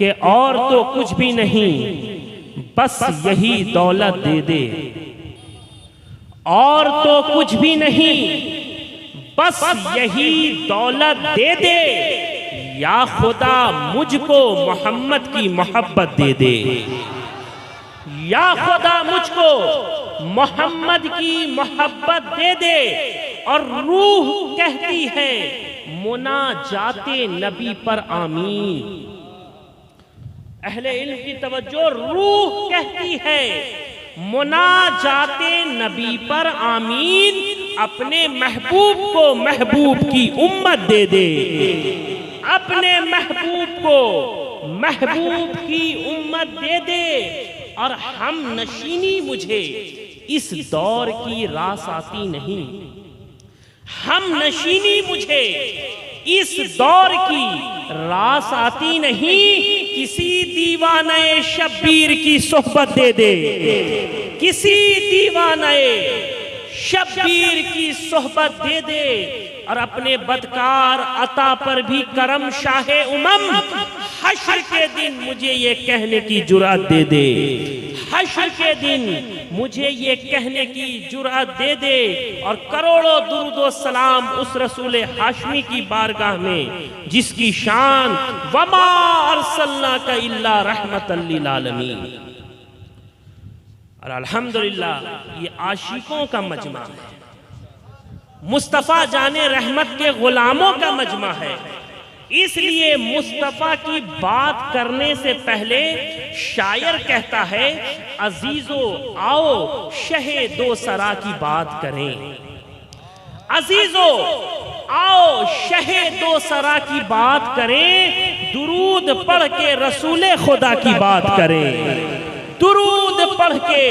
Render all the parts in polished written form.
कि और तो कुछ भी नहीं, बस यही दौलत दे दे। और तो कुछ भी नहीं, बस यही दौलत दे दे। या खुदा मुझको मोहम्मद की मोहब्बत दे दे। या खुदा मुझको मोहम्मद की मोहब्बत दे दे। और रूह कहती है मुनाजाते नबी पर आमीन। अहले इल्म की तवज्जो, रूह कहती है मुनाजाते नबी पर आमीन। अपने महबूब को महबूब की उम्मत दे दे। अपने महबूब को महबूब की उम्मत दे दे। और हम नशीनी मुझे इस दौर की रास आती नहीं। हम नशीनी मुझे इस दौर की रास आती नहीं। किसी दीवाने शब्बीर की सोहबत दे दे। किसी दीवाने शब्बीर की सोहबत दे दे। और अपने बदकार अता पर भी करम शाहे उमम। हश्र के दिन मुझे ये कहने की जुरात दे दे। हश्र के दिन मुझे ये कहने की जुरात दे दे। और करोड़ों दुरूद व सलाम उस रसूल हाशमी की बारगाह में जिसकी शान वमा अरसलनाका इल्ला रहमतल लिल आलमीन। और अल्हम्दुलिल्लाह ये आशिकों का मजमा है, मुस्तफ़ा जाने रहमत के गुलामों का मजमा है। इसलिए मुस्तफ़ा की बात करने से पहले शायर कहता है अजीजो आओ शहे दो सरा की बात करें। अजीजो आओ शहे दो सरा की बात करें। दुरूद पढ़ के रसूले खुदा की बात करें। दुरूद पढ़ के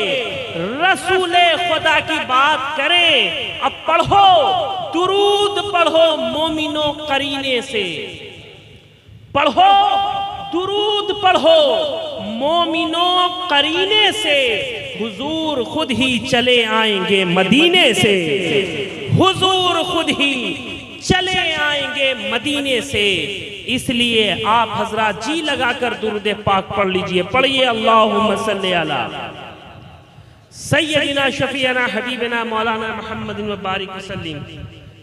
रसूले खुदा की बात करें। अब पढ़ो दुरूद पढ़ो मोमिनो करीने से। पढ़ो दुरूद पढ़ो मोमिनो करीने से। हुजूर खुद ही चले आएंगे मदीने से। हुजूर खुद ही चले आएंगे मदीने से। इसलिए आप हजरात जी लगाकर दुरूद पाक पढ़ लीजिए। पढ़िए अल्लाहुम्मा सल्ली अला सय्यदिना शफीअना हबीबना मौलाना मुहम्मदिन व बारिक वसल्लिम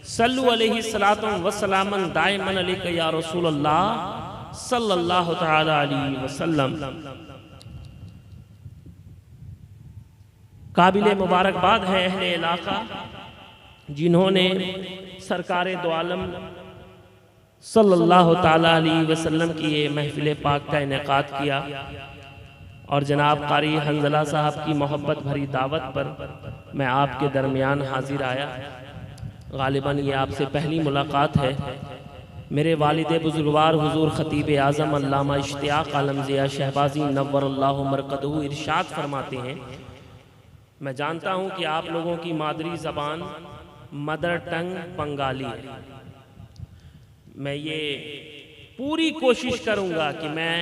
सल्लु अलैहि सलातु व सलामन दाइमन अलैका या रसूलल्लाह सल्लल्लाहु तआला अलैहि वसल्लम। काबिले मुबारकबाद है अहले इलाका जिन्होंने सरकारे दो आलम सल्लल्लाहु ताला अलैहि वसल्लम की ये महफिल पाक का इनेकाद किया। और जनाब कारी हंजला साहब की मोहब्बत भरी दावत पर मैं आपके दरमियान हाजिर आया। गालिबन ये आपसे पहली मुलाकात है। मेरे वालिद बुजुर्गवार हुजूर खतीब आज़म अल्लामा इश्तियाक आलम ज़िया शहबाजी नव्वरल्लाहु मरकदहू इरशाद फरमाते हैं, मैं जानता हूँ कि आप लोगों की मादरी ज़बान मदर टंग बंगाली है। मैं ये पूरी कोशिश करूँगा कि मैं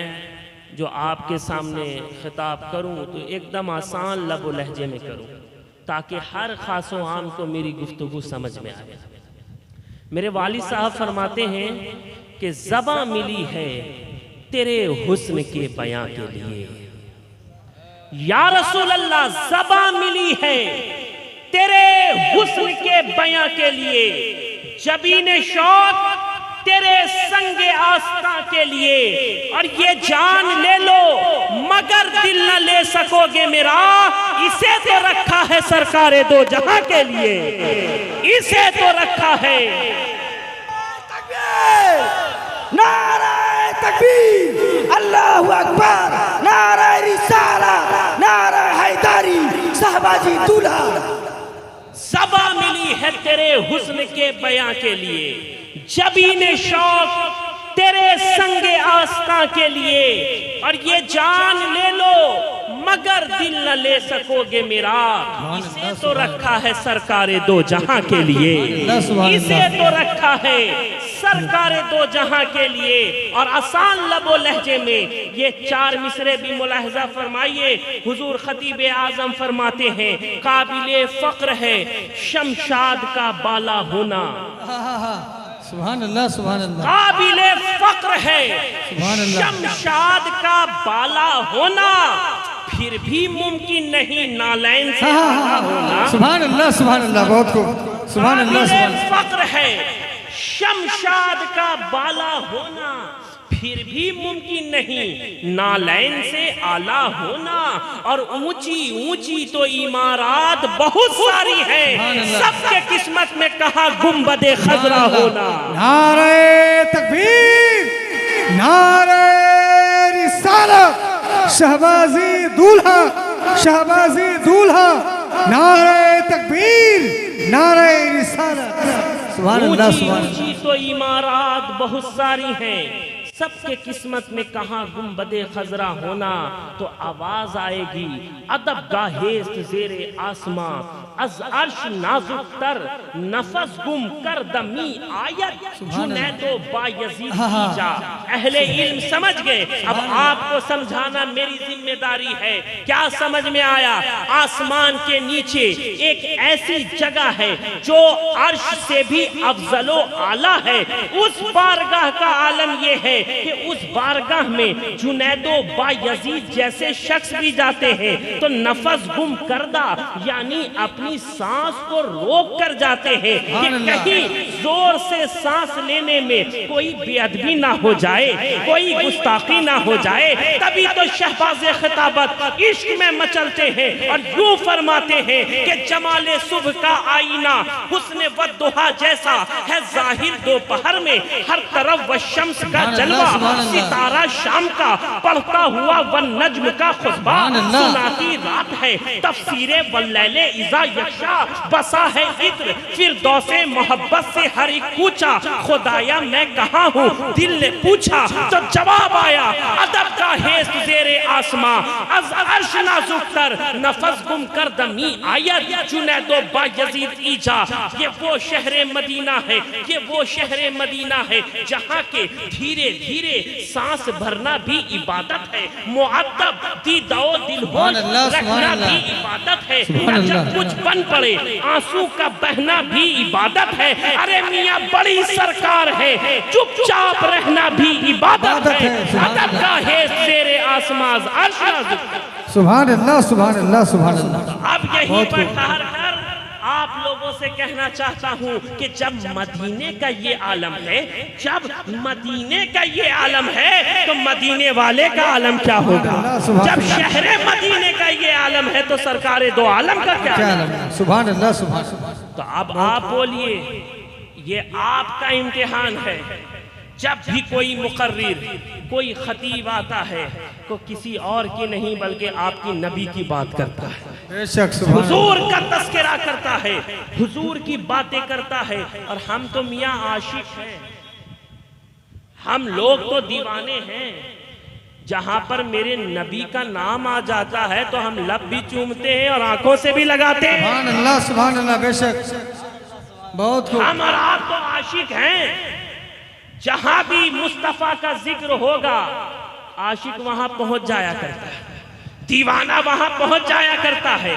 जो आपके सामने खिताब करूँ तो एकदम आसान लब व लहजे में करूँ ताकि हर खासो आम को मेरी गुफ्तगू समझ में आए। मेरे वालिद साहब फरमाते हैं कि ज़बां मिली है तेरे हुस्न के बयां के लिए। या रसूल अल्लाह ज़बां मिली है तेरे हुस्न के बयां के लिए। जबीने शौक तेरे संगे आस्था के लिए। और ये जान ले लो मगर दिल न ले सकोगे मेरा। इसे तो रखा है सरकारे दो जहां के लिए। इसे तो रखा है। नारे तकबीर अल्लाहु अकबर। नारे रिसाला नारे हैदरी शहबाजी दूल्हा। ज़बां मिली है तेरे हुस्न के बयां के लिए। जबीने शौक तेरे संगे आस्था के लिए। और ये जान ले लो मगर दिल न ले सकोगे मेरा। इसे तो रखा है सरकारे दो जहां के लिए। इसे तो रखा है सरकारे दो जहां के लिए। और आसान लबो लहजे में ये चार मिसरे भी मुलाहजा फरमाइए। हुजूर खतीब आजम फरमाते हैं काबिले फक्र है शमशाद का बाला होना। सुभान अल्लाह सुभान अल्लाह। काबिले फक्र है सुभान अल्लाह। शमशाद का बाला होना, फिर भी मुमकिन नहीं नालैन से आला होना। सुभान अल्लाह सुभान अल्लाह, बहुत खूब। सुभान अल्लाह सुभान काबिले फक्र है शमशाद का बाला होना, फिर भी मुमकिन नहीं नालैन से आला होना। और ऊंची ऊंची तो इमारत बहुत सारी है, सबके किस्मत में कहा गुंबदे खजरा होना। नारे तकबीर, नारे रिसालत, शहबाजी दूल्हा, शहबाजी दूल्हा, नारे तकबीर, नारे रिसालत। सुभान अल्लाह सुभान अल्लाह। ऊंची तो इमारत बहुत सारी हैं, सबके किस्मत में कहाँ गुंबदे खजरा होना। तो आवाज आएगी अदब गाहेस्त जेरे आसमां, अज अर्श नाजुक तर नफस गुम कर दमी आयत जुनैदो बायजीद की जा। अहले इल्म समझ गए, अब आपको समझाना मेरी जिम्मेदारी है। क्या समझ में आया? आसमान के नीचे एक ऐसी जगह है जो अर्श से भी अफजलो आला है। उस बारगाह का आलम यह है कि उस बारगाह में जुनैदो बायजीद जैसे शख्स भी जाते हैं तो नफस गुम करदा यानी अपनी सांस को रोक कर जाते हैं कि कहीं जोर से सांस लेने में कोई बेअदबी ना हो जाए, कोई गुस्ताखी ना हो जाए। तभी तो शहबाज़े खिताबत इश्क में मचलते हैं और यूं फरमाते हैं कि जमाले सुबह का आईना हुस्न वद्दुहा जैसा है जाहिर दोपहर में, हर तरफ व शम्स का जलवा, सितारा शाम का पढ़ता हुआ वन नज्म का खुतबा, सुनाती रात है तफसीरे वल्लैले इज़ा यक्षा, बसा है इत्र फिरदौसे मोहब्बत से हर एक पूछा, खुदाया मैं कहाँ हूँ दिल ने पूछा, तो जवाब आया अदब का हेस्त ज़ेरे आसमां, अज अर्श नाजुक तर नफस गुम कर दमी आयत जुनैदो बायजीद ईजा। ये वो शहरे मदीना है, ये वो शहरे मदीना है जहाँ के धीरे धीरे सांस भरना भी इबादत है, मुअद्दब दीदाओ दिल हो रखना भी इबादत है, जब कुछ बन पड़े आंसू का बहना भी इबादत है। अरे मियाँ बड़ी सरकार है, चुपचाप रहना भी इबादत है। अदब का है तेरे आसमां अर्श नाज़ुक। सुभान अल्लाह सुभान अल्लाह सुभान अल्लाह। अब यहीं पर ठहर कर आप लोगों से कहना चाहता हूँ कि जब मदीने का ये आलम है, जब मदीने का ये आलम है तो मदीने वाले का आलम क्या होगा? जब शहरे मदीने का ये आलम है तो सरकारे दो आलम का क्या आलम है? सुभान अल्लाह सुभान अल्लाह। तो अब आप बोलिए, ये आपका इम्तिहान है। जब भी कोई मुकर्रिर, कोई खतीब आता है तो किसी और की नहीं बल्कि आपकी नबी की बात करता है, हुजूर का तस्करा करता है, हुजूर की बातें करता है। और हम तो मियाँ आशिक हैं, हम लोग तो दीवाने हैं। जहां पर मेरे नबी का नाम आ जाता है तो हम लब भी चूमते हैं और आंखों से भी लगाते हैं। सुभान अल्लाह सुभान अल्लाह। बेशक, बहुत खूब। हम और आप तो आशिक हैं। जहां भी मुस्तफा का जिक्र होगा आशिक वहां पहुंच जाया करता है, दीवाना वहां पहुंच जाया करता है,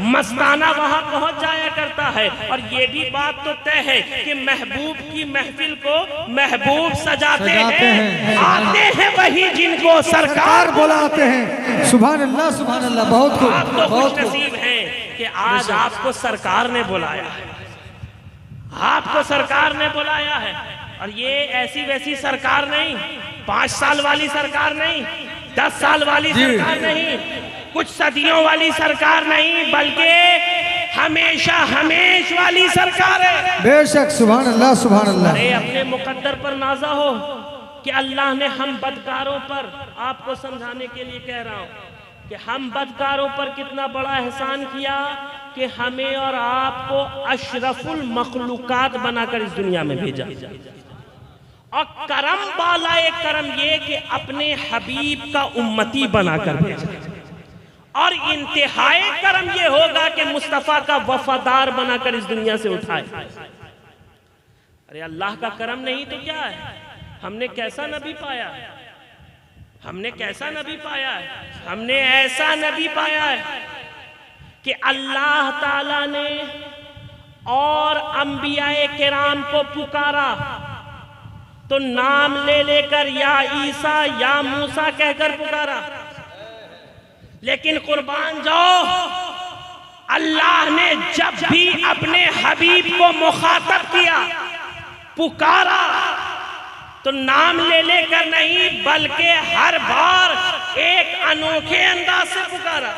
मस्ताना वहां पहुंच जाया करता है। और ये भी बात तो तय है कि महबूब की महफिल को महबूब सजाते हैं, आते हैं वही जिनको सरकार बुलाते हैं। सुभान अल्लाह सुभान अल्लाह। बहुत खूब। आप तो खुश नसीब हैं कि आज आपको सरकार ने बुलाया है, आपको सरकार ने बुलाया है। और ये ऐसी वैसी सरकार नहीं, 5 साल वाली सरकार नहीं, 10 साल वाली सरकार नहीं, कुछ सदियों वाली सरकार नहीं, बल्कि हमेशा हमेश वाली सरकार है। बेशक, सुभान अल्लाह सुभान अल्लाह। अरे अपने मुकद्दर पर नाज़ा हो कि अल्लाह ने हम बदकारों पर, आपको समझाने के लिए कह रहा हूँ कि हम बदकारों पर कितना बड़ा एहसान किया कि हमें और आपको अशरफुल मखलूकात बनाकर इस दुनिया में भेजा। और करम वाला एक करम ये कि अपने हबीब का उम्मती बनाकर भेजा। और इंतहाई करम ये होगा कि मुस्तफा का वफादार बनाकर इस दुनिया से उठाए। अरे अल्लाह का करम नहीं तो क्या है? हमने कैसा नबी पाया है, हमने कैसा नबी पाया है? हमने ऐसा नबी पाया है कि अल्लाह ताला ने और अंबियाए किराम को पुकारा तो नाम ले लेकर या ईसा या मूसा कहकर पुकारा। लेकिन कुर्बान जाओ, अल्लाह ने जब भी अपने हबीब को मुखातब किया, पुकारा, तो नाम ले लेकर नहीं, बल्कि हर बार एक अनोखे अंदाज से पुकारा,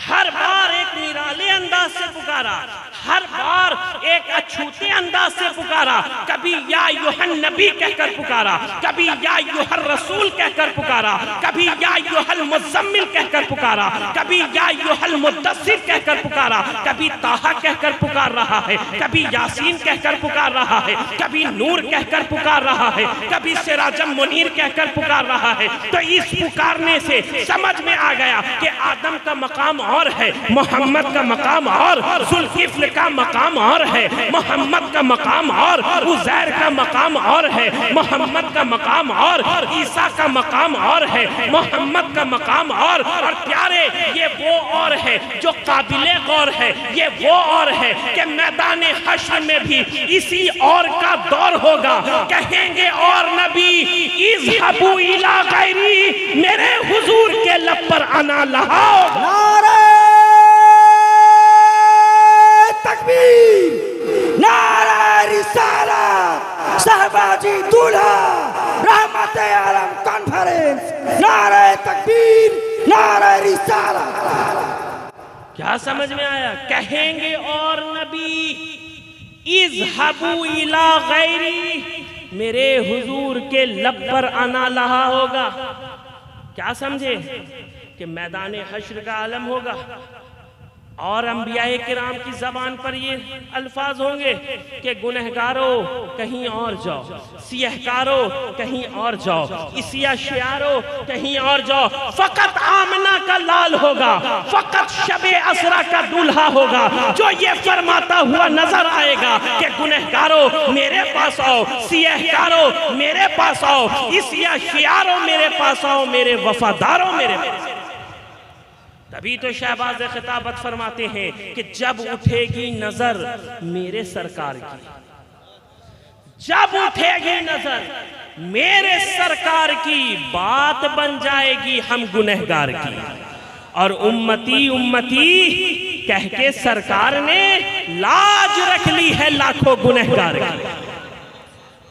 हर बार एक निराले अंदाज से पुकारा, हर बार एक अछूते अंदाज से पुकारा। कभी या युहन नबी कहकर पुकारा, कभी या युहर रसूल कहकर पुकारा, कभी या युहल मुज़म्मिल कहकर पुकारा, कभी या युहल मुद्दस्सिर कहकर पुकारा, कभी ताहा कहकर पुकार रहा है, कभी यासीन कहकर पुकार रहा है, कभी नूर कहकर पुकार रहा है, कभी सिराजम मुनीर कहकर पुकार रहा है। तो इस पुकारने से समझ में आ गया कि आदम का मकाम और है, मोहम्मद का मकाम और, जुल्किफ्ल का मकाम और है, मोहम्मद का मकाम और, उज़ैर का मकाम और है, मोहम्मद का मकाम और, ईसा का मकाम और है, मोहम्मद का मकाम और प्यारे ये वो और है जो काबिले गौर है, ये वो और है कि मैदान हश्र में भी इसी और का दौर होगा। कहेंगे और नबी इज़हबू इला गैरी, मेरे हुजूर के लब पर आना लहाओ। नारे तकबीर, नारे रिसालत, शहबाजी दूल्हा, रहमते आलम कॉन्फ्रेंस, नारे तकबीर, नारे रिसालत। क्या समझ में आया? कहेंगे और नबी इज़हबू इला गैरी, मेरे हुजूर के लब पर आना लहा होगा। क्या समझे? कि मैदान हश्र का आलम होगा और अंबियाए किराम की जबान पर ये अल्फाज होंगे कि गुनहगारों कहीं और जाओ, सियहकारों कहीं और जाओ, इसिया शियारों कहीं और जाओ। फकत आमना का लाल होगा, फकत शबे असरा का दूल्हा होगा जो ये फरमाता हुआ नजर आएगा कि गुनहगारों मेरे पास आओ, सियहकारों मेरे पास आओ, इसिया शियारों मेरे पास आओ, मेरे वफादारों मेरे पास। तभी तो शहबाज खिताबत फरमाते हैं कि जब उठेगी नजर मेरे सरकार की, जब उठेगी नजर मेरे सरकार की, बात बन जाएगी हम गुनहगार की। और उम्मती उम्मती कह के सरकार ने लाज रख ली है लाखों गुनहगार की।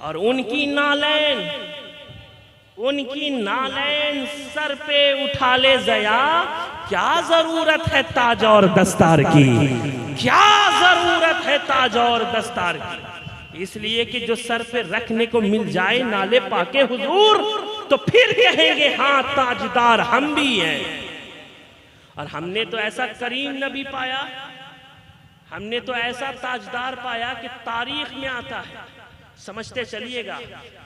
और उनकी नालैन सर पे उठा ले जया, क्या जरूरत है ताज और दस्तार की, क्या जरूरत है ताज और दस्तार की। इसलिए कि जो सर पे रखने को मिल जाए नाले पाके हुजूर, तो फिर कहेंगे हाँ ताजदार हम भी हैं। और हमने तो ऐसा करीम नबी पाया, हमने तो ऐसा ताजदार पाया कि तारीख में आता है। समझते चलिएगा,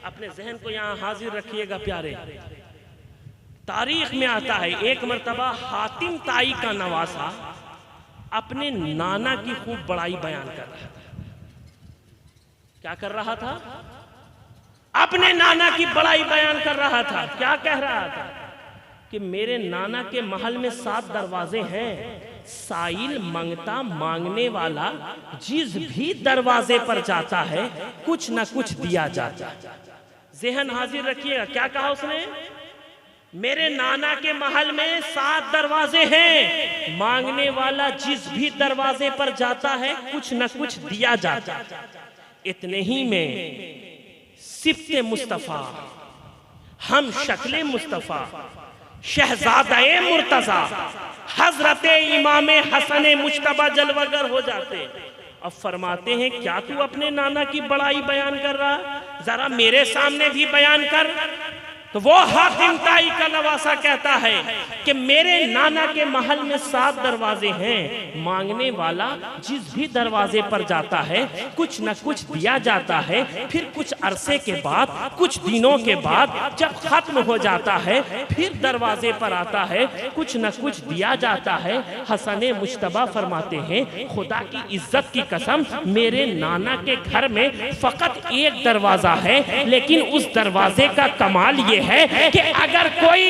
अपने जहन को यहाँ हाजिर रखिएगा प्यारे। तारीख में आता है एक मर्तबा हातिम ताई का नवासा अपने नाना की खूब बड़ाई बयान कर रहा था। क्या कर रहा था? अपने नाना की बड़ाई बयान कर रहा था। क्या कह रहा था? कि मेरे नाना के महल में 7 दरवाजे हैं, साइल मंगता मांगने वाला जिस भी दरवाजे पर जाता है कुछ न कुछ दिया जाता है। ज़हन हाजिर रखिएगा, क्या कहा उसने? मेरे नाना के महल में 7 दरवाजे हैं, मांगने वाला जिस भी दरवाजे पर जाता है कुछ न कुछ दिया जाता है। इतने ही में सिफ्ते मुस्तफा, हम शक्ले मुस्तफा, शहजादे मुर्तजा, हजरते इमामे हसन मुश्तबा जलवागर हो जाते। अब फरमाते हैं क्या तू अपने नाना की बड़ाई बयान कर रहा, जरा मेरे सामने भी बयान कर। तो वो हातिम ताई का नवासा कहता है कि मेरे नाना के महल में 7 दरवाजे हैं, मांगने वाला जिस भी दरवाजे पर जाता है कुछ न कुछ दिया जाता है। फिर कुछ अरसे के बाद, कुछ दिनों के बाद जब खत्म हो जाता है फिर दरवाजे पर आता है, कुछ न कुछ दिया जाता है। हसन मुश्तबा फरमाते हैं खुदा की इज्जत की कसम, मेरे नाना के घर में फकत एक दरवाजा है, लेकिन उस दरवाजे का कमाल ये है कि अगर कोई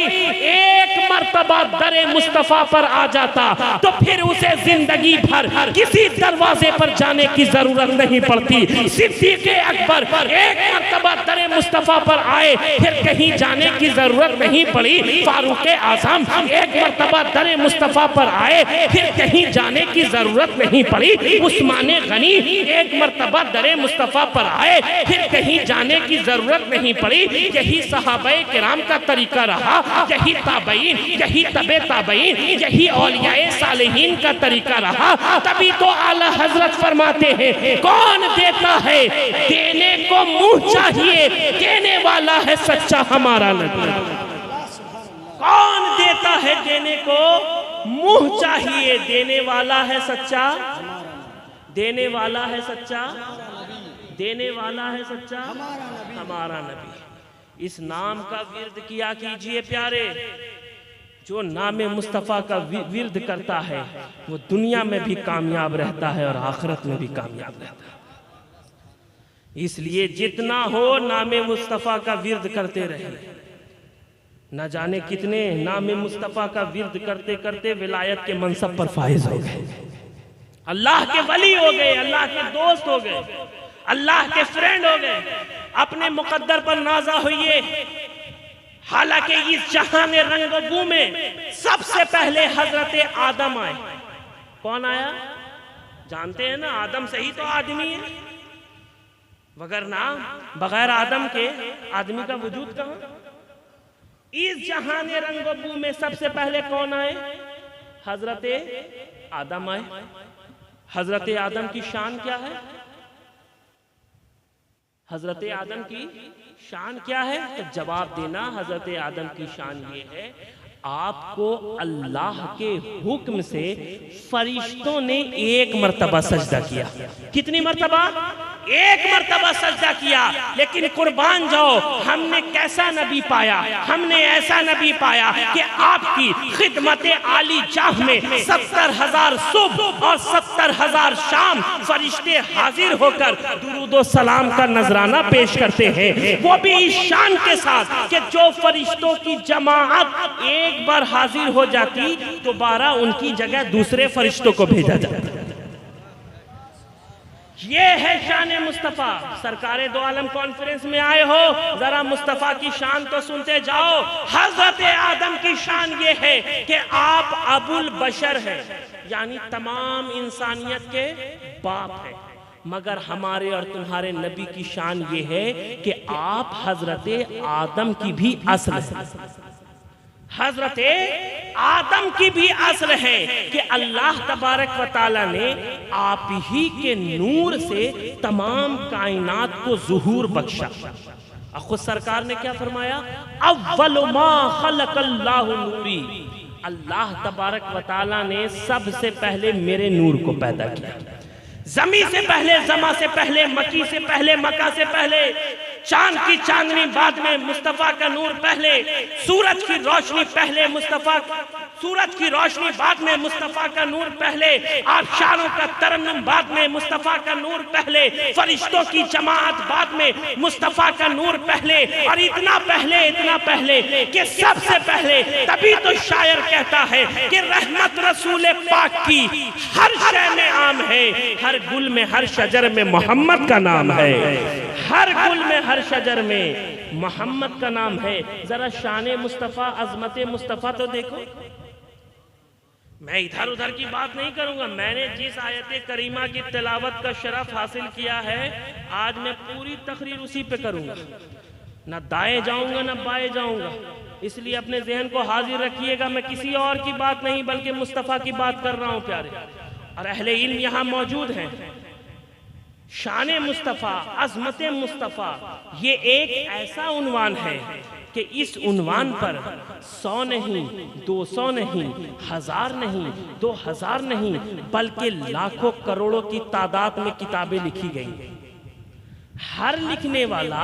एक मर्तबा मर्तबा दरे मुस्तफा पर आ जाता तो फिर उसे जिंदगी भर किसी दरवाजे पर जाने की जरूरत नहीं पड़ती। सिद्दीक़ अकबर एक मर्तबा दरे मुस्तफा पर आए, फिर कहीं जाने की जरूरत नहीं पड़ी। फारूक आज़म एक मर्तबा दरे मुस्तफा पर आए, फिर कहीं जाने की जरूरत नहीं पड़ी। उस्मान गनी एक मर्तबा दरे मुस्तफा पर आए, फिर कहीं जाने की जरूरत नहीं पड़ी। यही सहाबाए किराम का तरीका रहा, यही ताबईन, यही तबे ताबईन, यही औलियाए सालिहीन का तरीका रहा। तभी तो आला हजरत फरमाते हैं, कौन देता है देने को मुंह चाहिए, देने वाला है सच्चा हमारा नबी। कौन देता है देने को मुंह चाहिए, देने वाला है सच्चा, देने वाला है सच्चा, देने वाला है सच्चा हमारा नबी। इस नाम का विर्द किया कीजिए प्यारे। जो नाम मुस्तफ़ा का विर्द करता है वो दुनिया में भी कामयाब रहता है और आखिरत में भी कामयाब रहता है। इसलिए जितना हो नाम मुस्तफ़ा का विर्द करते रहे। न जाने कितने नाम मुस्तफ़ा का विर्द करते करते विलायत के मनसब पर फाइज हो गए, अल्लाह के वली हो गए, अल्लाह के दोस्त हो गए, अल्लाह के फ्रेंड हो गए। अपने मुकद्दर पर नाजा होइए। हालांकि इस जहान रंगबू में सबसे पहले हजरत आदम आए। कौन आया जानते हैं ना? आदम से ही तो आदमी है, बगैर आदम के आदमी का वजूद कहां? इस जहान रंगबू में सबसे पहले कौन आए? हजरत आदम आए। हजरत आदम की शान क्या है? हजरत आदम की शान क्या है? तो जवाब देना, हजरत आदम की शान ये है, आपको अल्लाह के हुक्म से फरिश्तों ने एक मर्तबा सजदा किया। कितनी मर्तबा? एक मर्तबा सजदा किया। लेकिन कुर्बान जाओ, हमने कैसा नबी पाया? हमने ऐसा नबी पाया कि आपकी खिदमत आली जाह में 70,000 सुबह और 70,000 शाम फरिश्ते हाजिर होकर दुरूद व सलाम का नजराना पेश करते हैं। वो भी इस शान के साथ कि जो फरिश्तों की जमाअत एक बार हाजिर हो जाती दोबारा उनकी जगह दूसरे फरिश्तों को भेजा जाता। ये है शान मुस्तफ़ा। सरकारे दो आलम कॉन्फ्रेंस में आए हो, जरा मुस्तफ़ा की शान तो सुनते जाओ। हजरत आदम की शान ये है कि आप अबुल बशर है, यानी तमाम इंसानियत के बाप है। मगर हमारे और तुम्हारे नबी की शान ये है कि आप हजरत आदम की भी असल है। हजरत आदम की भी असल है कि अल्लाह तबारक व तआला ने आप ही के नूर से तमाम कायनात को ज़ुहूर बख्शा। खुद सरकार ने क्या फरमाया? अव्वलु मा खलक़ल्लाहु नूरी। अल्लाह तबारक व तआला ने सबसे पहले मेरे नूर को पैदा किया। जमी से पहले, जमा से पहले, मकी से पहले, मक्का से पहले, चांद की चांदनी बाद में, मुस्तफ़ा का नूर पहले, सूरज की रोशनी पहले, मुस्तफ़ा सूरज की रोशनी बाद में, मुस्तफ़ा का नूर पहले, आबशारों का तरन्नुम बाद में, मुस्तफ़ा का नूर पहले, फरिश्तों की जमाअत बाद में, मुस्तफ़ा का नूर पहले। और इतना पहले कि सबसे पहले, तभी तो शायर कहता है कि रहमत रसूल पाक की हर शय में आम है, हर गुल में हर शजर में मोहम्मद का नाम है। हर गुल में हर शजर में मोहम्मद का नाम है। जरा शान मुस्तफ़ा, अजमत मुस्तफ़ा तो देखो। मैं इधर उधर की बात नहीं करूंगा। मैंने जिस आयत करीमा की तिलावत का शरफ हासिल किया है, आज मैं पूरी तकरीर उसी पे करूंगा। ना दाएं जाऊंगा ना बाएं जाऊंगा। इसलिए अपने जहन को हाजिर रखिएगा, मैं किसी और की बात नहीं बल्कि मुस्तफ़ा की बात कर रहा हूं प्यारे। और अहले इल्म यहाँ मौजूद हैं। शान मुस्तफ़ा, अज़मत मुस्तफ़ा, ये एक ऐसा उन्वान है कि इस उन्वान पर 100 नहीं, 200 नहीं, 1000 नहीं, 2000 नहीं, बल्कि लाखों करोड़ों की तादाद में किताबें लिखी गई। हर लिखने वाला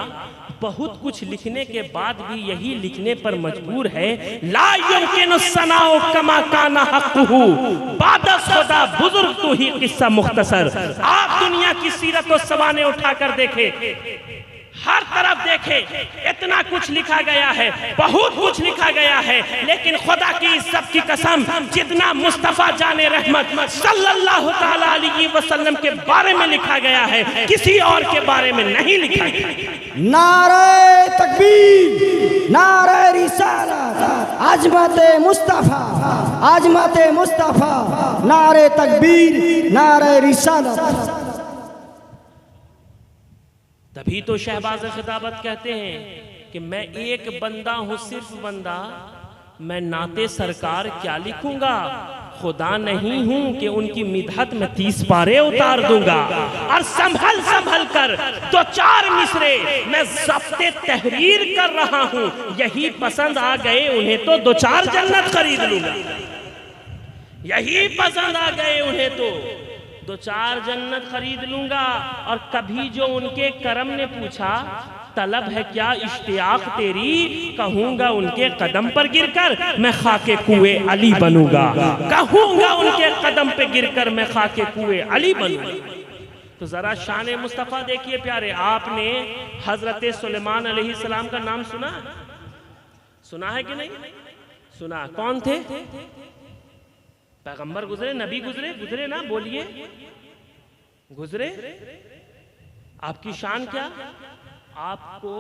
बहुत कुछ लिखने के बाद भी यही लिखने पर मजबूर है, ला युमकिनु सनाउ कमा काना हक़्क़ुहु, बादस खुदा बुजुर्ग तो ही किस्सा मुख्तसर। आप दुनिया की सीरत और सवाने उठाकर देखें, हर तरफ देखे इतना कुछ लिखा गया है, बहुत कुछ लिखा गया है, लेकिन खुदा की इज्जत की कसम जितना मुस्तफा जाने रहमत सल्लल्लाहु ताला अलैहि वसल्लम के बारे में लिखा गया है किसी और के बारे में नहीं लिखा गया। नारे तकबीर, नारे रिसालत, अजमत मुस्तफा, अजमत मुस्तफा, नारे तकबीर, नारे रिसालत। तभी तो शहबाज खिताबत कहते हैं कि मैं एक बंदा हूं, सिर्फ बंदा, मैं नाते सरकार क्या लिखूंगा, खुदा नहीं हूं कि उनकी मिदहत में 30 पारे उतार दूंगा। और संभल संभल कर 2-4 मिसरे मैं ज़ब्ते तहरीर कर रहा हूं, यही पसंद आ गए उन्हें तो 2-4 जन्नत खरीद लूंगा। यही पसंद आ गए उन्हें तो 2-4 जन्नत खरीद लूंगा। और कभी जो उनके करम ने पूछा तलब है क्या इश्तियाक तेरी, कहूंगा उनके कदम पर गिरकर मैं खाके कुए अली बनूंगा, कहूंगा उनके कदम पे गिरकर मैं खाके कुए अली बनूंगा। तो जरा शान मुस्तफ़ा देखिए प्यारे, आपने हजरत सुलेमान अलैहिस्सलाम का नाम सुना? सुना है कि नहीं सुना? कौन थे? पैगंबर गुजरे, नबी गुजरे, गुजरे ना, बोलिए गुजरे। आपकी शान क्या? आपको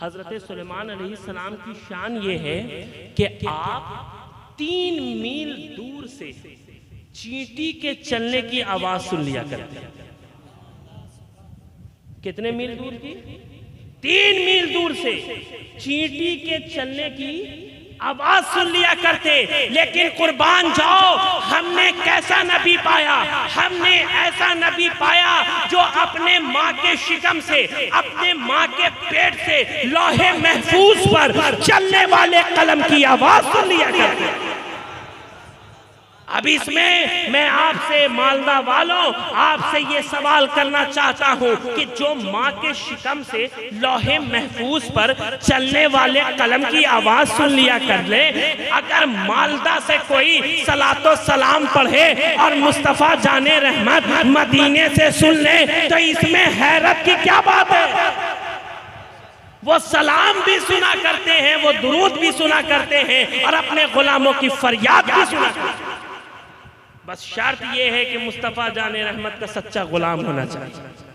हजरत सुलेमान अलैहिस्सलाम की शान ये है कि आप 3 मील दूर से चींटी के चलने की आवाज सुन लिया करते हैं। कितने मील दूर की? 3 मील दूर से चींटी के चलने की आवाज सुन लिया करते। लेकिन कुर्बान जाओ, हमने कैसा नबी पाया, हमने ऐसा नबी पाया जो अपने माँ के शिकम से, अपने माँ के पेट से लौहे महफूज पर चलने वाले कलम की आवाज सुन लिया करते। अब इसमें मैं आपसे मालदा वालों आपसे ये सवाल करना चाहता हूँ कि जो माँ के शिकम से लौहे महफूज पर चलने वाले कलम की आवाज सुन लिया कर ले, अगर मालदा से कोई सलातो सलाम पढ़े और मुस्तफ़ा जाने रहमत मदीने से सुन ले तो इसमें हैरत की क्या बात है? वो सलाम भी सुना करते हैं, वो दुरूद भी सुना करते हैं और अपने गुलामों की फरियाद भी सुना करते हैं। बस शर्त ये है कि मुस्तफ़ा जाने रहमत का सच्चा गुलाम होना चाहिए,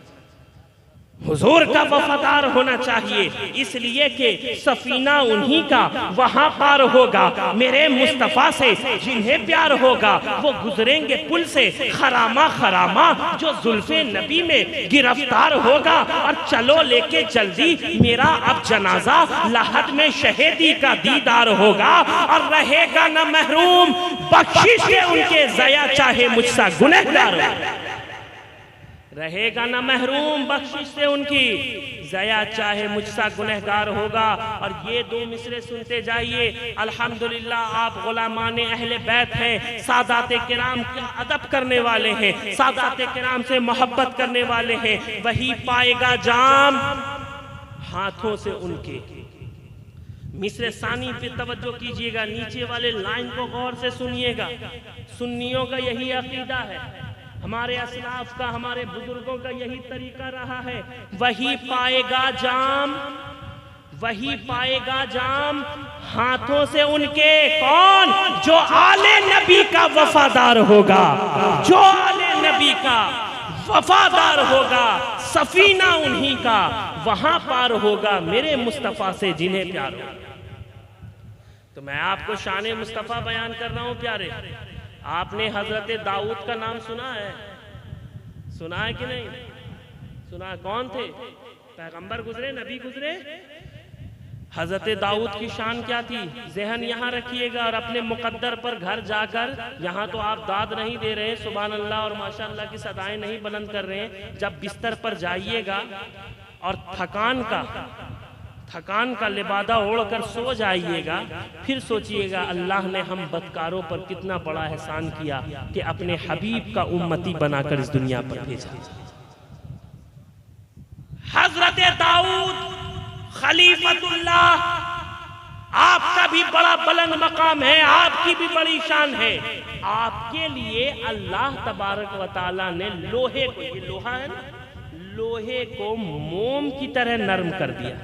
हुजूर का वफादार होना चाहिए, इसलिए कि सफीना उन्हीं का वहां पार होगा। मेरे मुस्तफ़ा से जिन्हें प्यार होगा वो गुजरेंगे पुल से खरामा खरामा, जो जुल्फे नबी में गिरफ्तार होगा। और चलो लेके जल्दी मेरा अब जनाजा, lahad में शहीदी का दीदार होगा और रहेगा न महरूम बख्शिश के उनके जया चाहे मुझसा गुनहगार हो, रहेगा ना महरूम बख्शिश से उनकी जया चाहे मुझसा गुनहगार होगा। और ये 2 मिसरे सुनते जाइए। अल्हम्दुलिल्लाह आप गुलामाने अहले बैत हैं, सादाते किराम का अदब करने वाले हैं, सादाते किराम से मोहब्बत करने वाले हैं। वही पाएगा जाम हाथों से उनके। मिसरे सानी पे तवज्जो कीजिएगा, नीचे वाले लाइन को गौर से सुनिएगा। सुन्नियों का यही अकीदा है, हमारे असलाफ का, हमारे बुजुर्गों का यही तरीका रहा है। वही पाएगा जाम, वही पाएगा जाम हाथों से उनके। कौन? जो आले नबी का वफादार होगा, जो आले नबी का वफादार होगा, सफीना उन्हीं का वहां पार होगा मेरे मुस्तफा से जिन्हें प्यार हो। तो मैं आपको शान मुस्तफा बयान कर रहा हूं प्यारे। आपने हजरत दाऊद का नाम सुना है? सुना है कि नहीं सुना? कौन थे? पैगंबर गुजरे, नबी गुजरे। हजरत दाऊद की शान क्या थी? जहन यहाँ रखिएगा और अपने मुकद्दर पर घर जाकर, यहाँ तो आप दाद नहीं दे रहे, सुभान अल्लाह और माशाअल्लाह की सदाएं नहीं बुलंद कर रहे हैं। जब बिस्तर पर जाइएगा और थकान का लिबादा ओढ़कर सो जाइएगा, फिर सोचिएगा अल्लाह ने हम बदकारों पर कितना बड़ा एहसान किया कि अपने हबीब का उम्मती बनाकर इस दुनिया पर भेजा। हजरत दाऊद खलीफतुल्लाह, आपका भी बड़ा बुलंद मकाम है, आपकी भी बड़ी शान है। आपके लिए अल्लाह तबारक व तआला ने लोहे को, ये लोहा है ना, लोहे को मोम की तरह नरम कर दिया।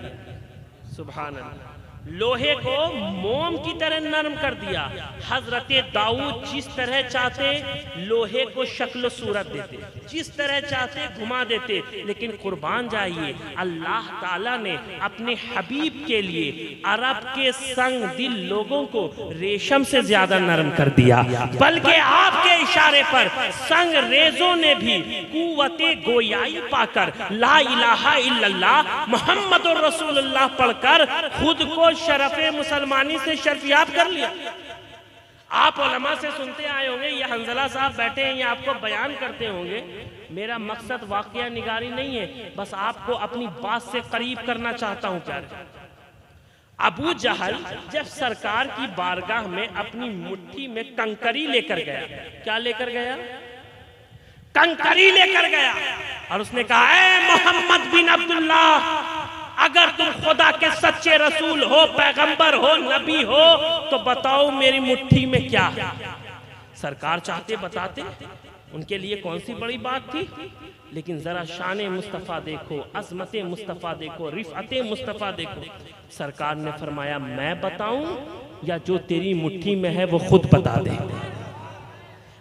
सुभान अल्लाह, लोहे को मोम की तरह नरम कर दिया। हजरत दाऊद जिस तरह चाहते लोहे को शक्ल सूरत देते, जिस तरह चाहते घुमा देते, लेकिन कुर्बान जाइए अल्लाह ताला ने अपने हबीब के लिए अरब के संग दिल लोगों को रेशम से ज्यादा नरम कर दिया। बल्कि आपके इशारे पर संग रेजों ने भी कुव्वते गोयाई पाकर ला इलाहा इल्लल्लाह मुहम्मदुर रसूलुल्लाह पढ़कर खुद को शरफे मुसलमानी से शर्फियाब कर लिया। आप उलमा से सुनते आए होंगे, ये हंजला साहब बैठे हैं, ये आपको बयान करते होंगे। मेरा मकसद वाकया निगारी नहीं है, बस आपको अपनी बात से करीब करना चाहता हूं। प्यारे, अबू जहल जब सरकार की बारगाह में अपनी मुट्ठी में कंकरी लेकर गया, क्या लेकर गया? कंकरी लेकर गया, और उसने कहा, ऐ मोहम्मद बिन अब्दुल्लाह, अगर तुम खुदा के सच्चे रसूल हो, पैगंबर हो, नबी हो, तो बताओ मेरी मुट्ठी में क्या है। सरकार चाहते बताते, उनके लिए कौन सी बड़ी बात थी, लेकिन जरा शान मुस्तफ़ा देखो, अजमत मुस्तफ़ा देखो, रिफ़अत मुस्तफ़ा देखो। सरकार ने फरमाया, मैं बताऊं या जो तेरी मुट्ठी में है वो खुद बता दे।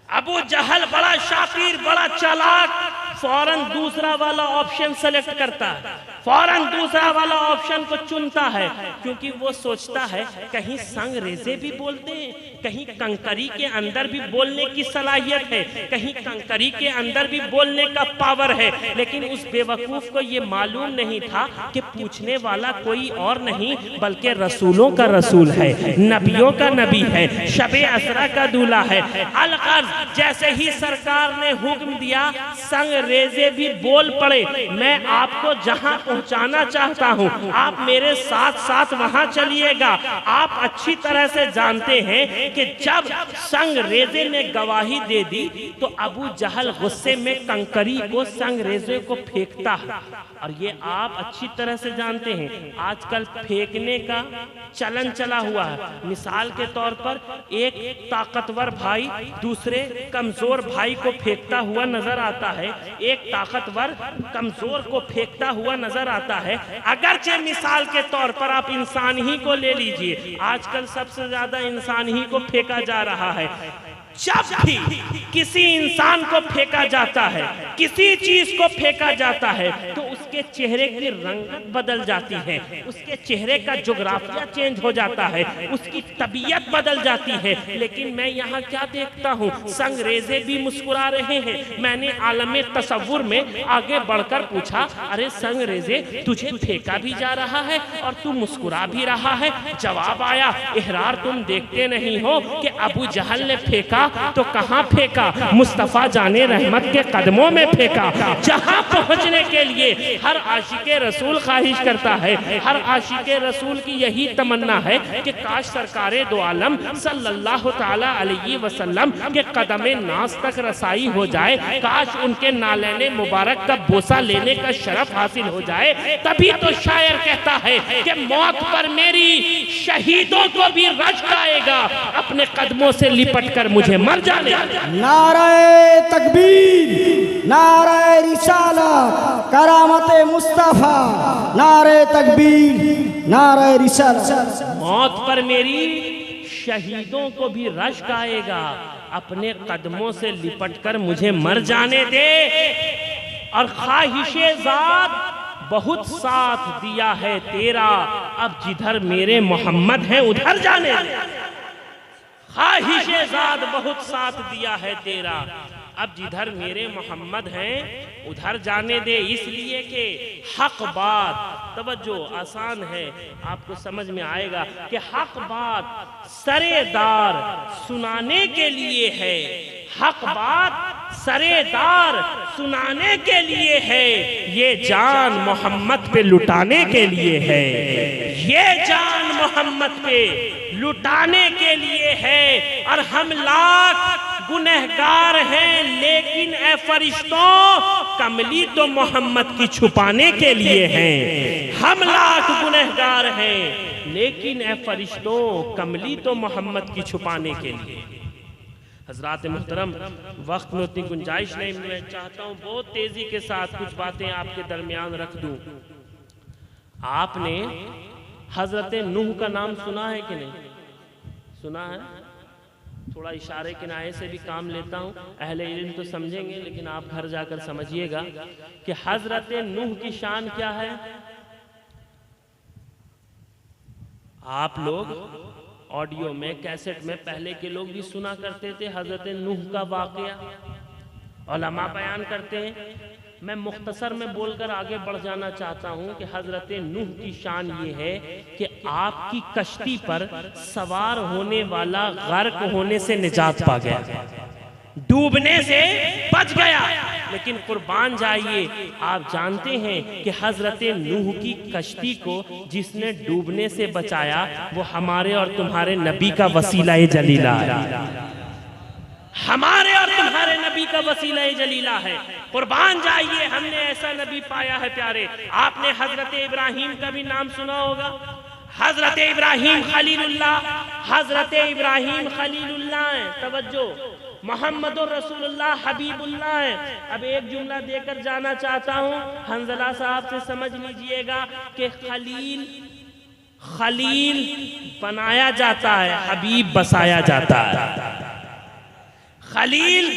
अबू जहल बड़ा शातिर, बड़ा चालाक, फौरन दूसरा वाला ऑप्शन सेलेक्ट करता है, फौरन दूसरा वाला ऑप्शन को चुनता है, क्योंकि वो सोचता है कहीं संग रेजे भी बोलते हैं, कहीं कंकरी के अंदर भी बोलने की सलाहियत है, कहीं कंकरी के अंदर भी बोलने का पावर है। लेकिन उस बेवकूफ को ये मालूम नहीं था कि पूछने वाला कोई और नहीं बल्कि रसूलों का रसूल है, नबियों का नबी है, शबे असरा का दूल्हा है। अलगर्ज जैसे ही सरकार ने हुक्म दिया, संग रेजे भी बोल पड़े, मैं आपको जहां पहुंचाना चाहता हूं, आप मेरे साथ साथ वहां चलिएगा। आप अच्छी तरह से जानते हैं कि जब संग रेजे ने गवाही दे दी तो अबू जहल गुस्से में कंकरी को, संग रेजे को फेंकता है। और ये आप अच्छी तरह से जानते हैं, आजकल फेंकने का चलन चला हुआ है। मिसाल के तौर पर एक ताकतवर भाई दूसरे कमजोर भाई को फेंकता हुआ नजर आता है, एक ताकतवर कमजोर को फेंकता हुआ नजर आता है। अगरचे मिसाल के तौर पर आप इंसान ही को ले लीजिए, आजकल सबसे ज्यादा इंसान ही को फेंका जा रहा है। जब भी किसी इंसान को फेंका जाता है, किसी चीज को फेंका जाता है, तो उसके चेहरे की रंगत बदल जाती है, उसके चेहरे का जोग्राफिया चेंज हो जाता है, उसकी तबीयत बदल जाती है। लेकिन मैं यहाँ क्या देखता हूँ, संगरेजे भी मुस्कुरा रहे हैं। मैंने आलमे तसव्वुर में आगे बढ़कर पूछा, अरे संगरेजे तुझे फेंका भी जा रहा है और तू मुस्कुरा भी रहा है? जवाब आया, इहरार तुम देखते नहीं हो कि अबू जहल ने फेंका तो कहां फेंका? मुस्तफा जाने रहमत के कदमों में फेंका, जहां पहुंचने के लिए हर आशिके रसूल ख्वाहिश करता है। हर आशिके रसूल की यही तमन्ना है कि काश सरकारे दो आलम सल्लल्लाहु ताला अलैहि वसल्लम के कदमे नाज तक रसाई हो जाए, काश उनके नालैने मुबारक का बोसा लेने का शरफ हासिल हो जाए। तभी तो शायर कहता है कि मौत पर मेरी शहीदों को भी रश्क आएगा, अपने कदमों से लिपट कर मुझे मर जाने। नारे तकबीर, नारे रिसालत, करामते मुस्तफा, नारे तकबीर, नारे रिसालत। मौत पर मेरी शहीदों को भी रश्क आएगा, अपने कदमों से लिपटकर मुझे मर जाने दे। और ख्वाहिशे ज़ात बहुत साथ दिया है तेरा, अब जिधर मेरे मोहम्मद हैं उधर जाने दे। ख्वाहिशे ज़ात बहुत साथ दिया है तेरा, अब जिधर मेरे मोहम्मद हैं उधर जाने दे। इसलिए कि हक बात, तवज्जो आसान है, आपको समझ में आएगा कि हक बात सरेदार सुनाने के लिए है, हक बात सरेदार सुनाने के लिए है, ये जान मोहम्मद पे लुटाने के लिए है, ये जान मोहम्मद पे लुटाने के लिए है। और हम लाख गुनहगार हैं, लेकिन ए फरिश्तों कमली तो मोहम्मद की छुपाने के लिए हैं। हम लाख गुनहगार हैं, लेकिन ए फरिश्तों कमली तो मोहम्मद की छुपाने के लिए। हजरात मुहतरम, वक्त में उतनी गुंजाइश नहीं, मैं चाहता हूँ बहुत तेजी के साथ कुछ बातें आपके दरमियान रख दूं। आपने हजरत नूह का नाम सुना है कि नहीं सुना है? थोड़ा इशारे किनारे से भी काम लेता हूँ, अहले इल्म तो समझेंगे लेकिन आप घर जाकर समझिएगा कि हजरत नूह की शान क्या है। आप लोग ऑडियो में, कैसेट में पहले के लोग भी सुना करते थे हजरत नूह का वाकया, उलमा बयान करते हैं। मैं मुख्तसर में बोलकर आगे बढ़ जाना चाहता हूं कि हजरत नूह की शान ये है कि आपकी कश्ती पर सवार होने वाला गर्क होने से निजात पा गया, डूबने से बच गया। लेकिन कुर्बान जाइए, आप जानते हैं कि हजरत नूह की कश्ती को जिसने डूबने से बचाया वो हमारे और तुम्हारे नबी का वसीला जलीला है, हमारे और तुम्हारे नबी का वसीला जलीला है। कुर्बान जाइए, हमने ऐसा नबी पाया है प्यारे। आपने हजरत इब्राहिम का भी नाम सुना होगा। हजरत इब्राहिम खलीलुल्लाह, हजरत इब्राहिम खलीलुल्लाह है। तवज्जो, मोहम्मद रसूलुल्लाह हबीबुल्लाह है। अब एक जुमला देकर जाना चाहता हूँ, हंजला साहब से समझ लीजिएगा कि खलील खलील बनाया जाता है, हबीब बसाया जाता है। खलील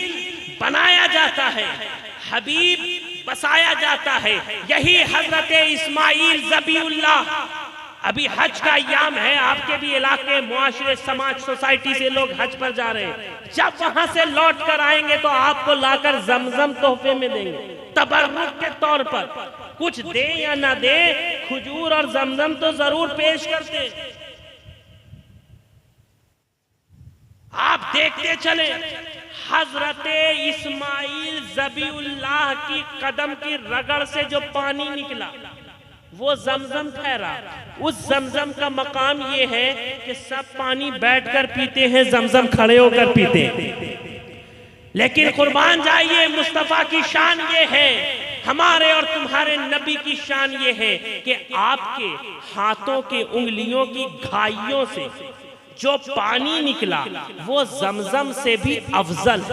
बनाया जाता है, हबीब बसाया जाता है। यही हजरत इस्माइल ज़बीउल्लाह, अभी हज का अय्याम है, आपके भी इलाके, मुआशरे, समाज, सोसाइटी से लोग हज पर जा रहे हैं। जब वहां से लौट कर आएंगे तो आपको लाकर जमजम तोहफे में देंगे, तबर्रुक के तौर पर। कुछ दे या ना दे, खजूर और जमजम तो जरूर पेश करते। आप देखते चले, हजरत इस्माइल ज़बीउल्लाह की कदम की रगड़ से जो पानी निकला वो जमजम ठहरा। उस जमजम का मकाम ये है कि सब पानी बैठकर पीते हैं, जमजम खड़े होकर पीते हैं। लेकिन कुर्बान जाइए, मुस्तफा की शान ये है, हमारे और तुम्हारे नबी की शान ये है कि आपके हाथों के उंगलियों की घाइयों से जो पानी निकला वो जमजम से भी अफजल,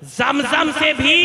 जमजम से भी